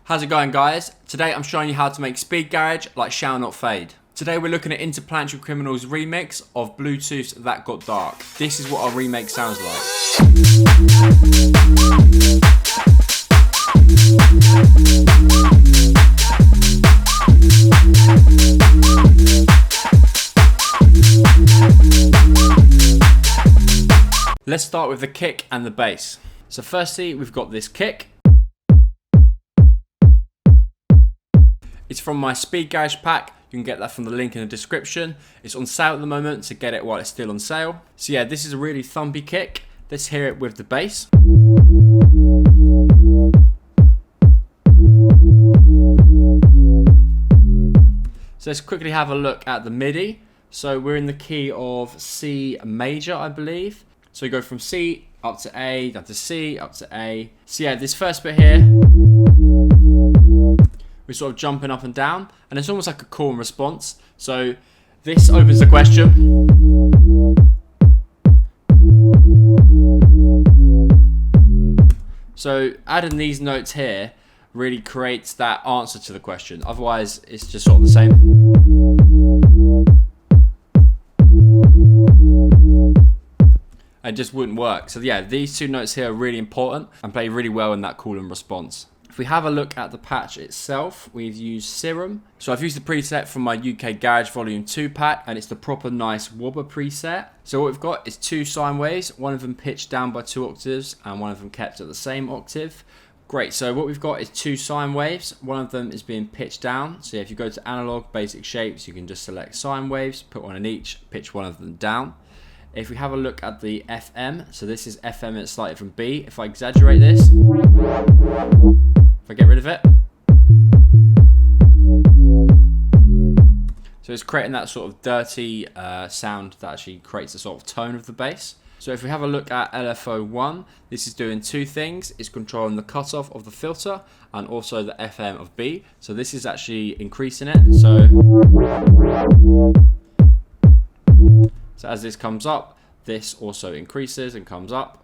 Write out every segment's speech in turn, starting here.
How's it going, guys? Today I'm showing you how to make speed garage like Shall Not Fade. Today we're looking at Interplanetary Criminal's remix of Bluetooth's That Got Dark. This is what our remake sounds like. Let's start with the kick and the bass. So firstly, we've got this kick. It's from my Speed Garage pack. You can get that from the link in the description. It's on sale at the moment, so get it while it's still on sale. So yeah, this is a really thumpy kick. Let's hear it with the bass. So let's quickly have a look at the MIDI. So we're in the key of C major, I believe. So you go from C up to A, down to C, up to A. So yeah, this first bit here, we're sort of jumping up and down, and it's almost like a call and response. So this opens the question. So adding these notes here really creates that answer to the question. Otherwise, it's just sort of the same. It just wouldn't work. So yeah, these two notes here are really important and play really well in that call and response. If we have a look at the patch itself, we've used Serum. So I've used the preset from my UK Garage Volume 2 pack, and it's the proper nice wobber preset. So what we've got is two sine waves, one of them pitched down by 2 octaves and one of them kept at the same octave. Great, so what we've got is two sine waves. One of them is being pitched down. So if you go to analog, basic shapes, you can just select sine waves, put one in each, pitch one of them down. If we have a look at the FM, so this is FM, it's slightly from B. If I exaggerate this, if I get rid of it, so it's creating that sort of dirty sound that actually creates the sort of tone of the bass. So if we have a look at LFO1, this is doing two things. It's controlling the cutoff of the filter and also the FM of B. So this is actually increasing it. So as this comes up, this also increases and comes up.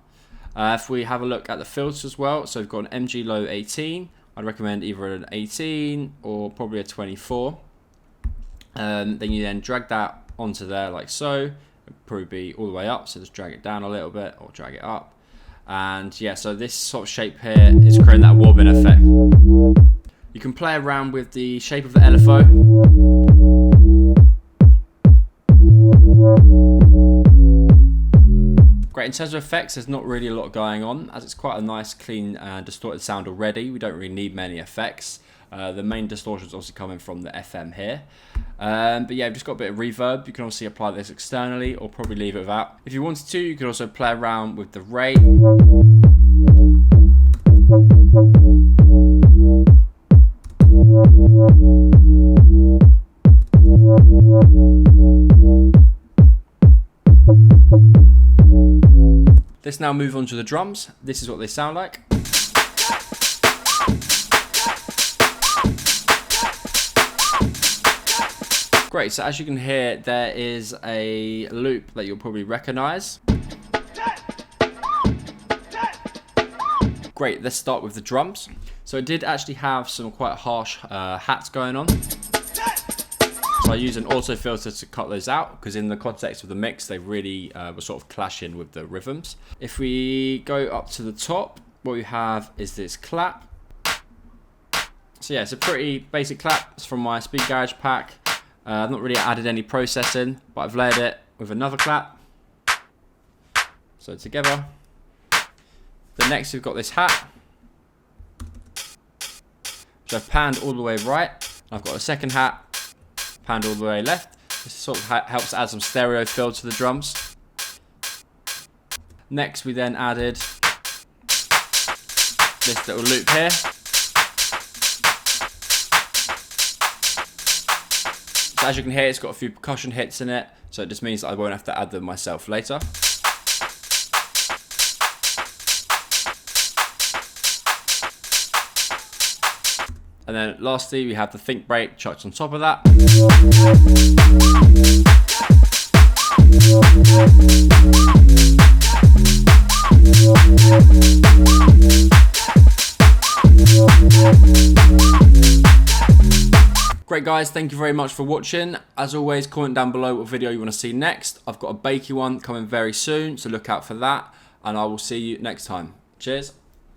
If we have a look at the filters as well, so we've got an MG low 18. I'd recommend either an 18 or probably a 24. Then you then drag that onto there like so. It'll probably be all the way up, so just drag it down a little bit or drag it up. And yeah, so this sort of shape here is creating that wobbling effect. You can play around with the shape of the LFO. Great, in terms of effects, there's not really a lot going on, as it's quite a nice, clean, distorted sound already. We don't really need many effects. The main distortion is obviously coming from the FM here. But yeah, we've just got a bit of reverb. You can obviously apply this externally or probably leave it without. If you wanted to, you could also play around with the rate. Let's now move on to the drums. This is what they sound like. Great, so as you can hear, there is a loop that you'll probably recognize. Great, let's start with the drums. So it did actually have some quite harsh hats going on. So I used an auto filter to cut those out, because in the context of the mix, they really were sort of clashing with the rhythms. If we go up to the top, what we have is this clap. So yeah, it's a pretty basic clap. It's from my Speed Garage pack. I've not really added any processing, but I've layered it with another clap. So together. Then next we've got this hat, which I've panned all the way right. I've got a second hat, panned all the way left. This sort of helps add some stereo feel to the drums. Next we then added this little loop here. So as you can hear, it's got a few percussion hits in it, so it just means that I won't have to add them myself later. And then lastly, we have the think brake chucked on top of that. Great guys, thank you very much for watching. As always, comment down below what video you want to see next. I've got a bakey one coming very soon, so look out for that. And I will see you next time. Cheers.